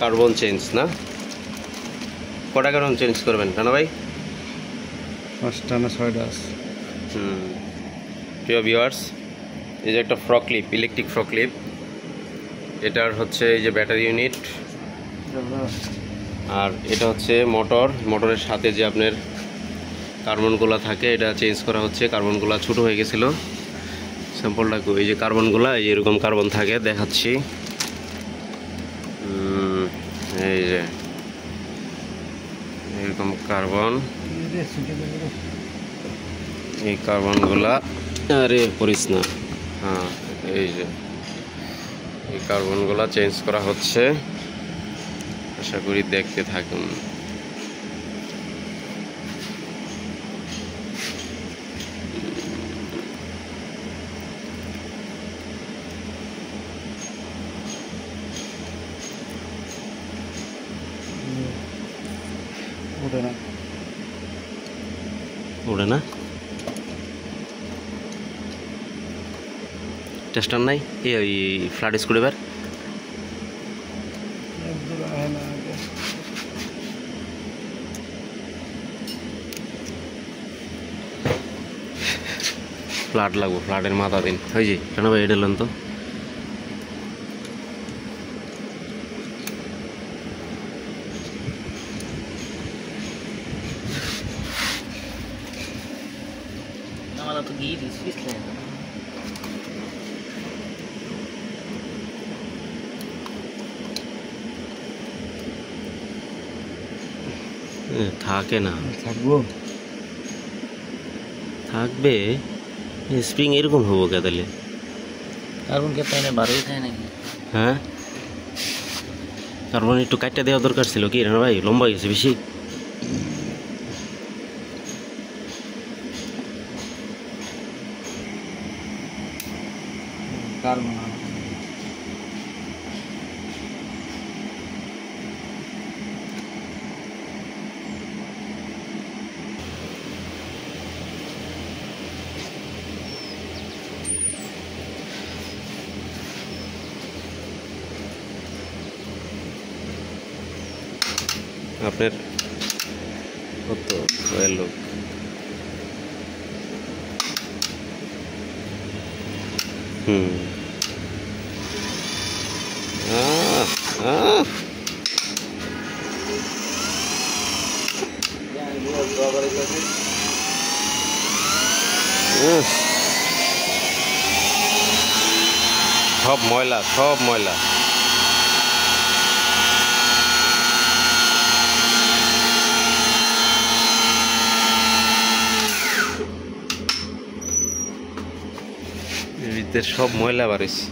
Carbon change না, কটা carbon change করবেন রানা ভাই? 5টা না 6টা আছে। প্রিয় ভিউয়ার্স, এই যে একটা frock clip, electric frock clip, এটার হচ্ছে এই যে ব্যাটারি ইউনিট, আর এটা হচ্ছে মোটরের সাথে যে আপনার কার্বনগুলো থাকে এটা চেঞ্জ করা হচ্ছে। কার্বনগুলো ছোটো হয়ে গেছিলো, স্যাম্পলটা এই যে কার্বনগুলো এই যে এরকম কার্বন থাকে, দেখাচ্ছি। এই যে এরকম কার্বন, এই কার্বনগুলা, আরে করিস না, হ্যাঁ এই যে এই কার্বনগুলা চেঞ্জ করা হচ্ছে। আশা করি দেখতে থাকুন। ওড়ে না, টেস্টার নাই, এই ফ্ল্যাট স্ক্রুড্রাইভার ফ্ল্যাট লাগবো, ফ্ল্যাটের মাথা দিন। ওই যে কেন ভাই এটা তো থাকে না, থাকবে স্প্রিং এরকম হবো কে তাহলে? কার্বন কে তাই না বারোই থাকে নাকি? হ্যাঁ, কার্বন একটু কাটটা দেওয়া দরকার ছিল কি রানা ভাই, লম্বা হয়ে গেছে বেশি। কার্বন আপনার কত লোক সব ময়লা, সব ময়লা। এর ভিতরে সব ময়লা বাড়িছে।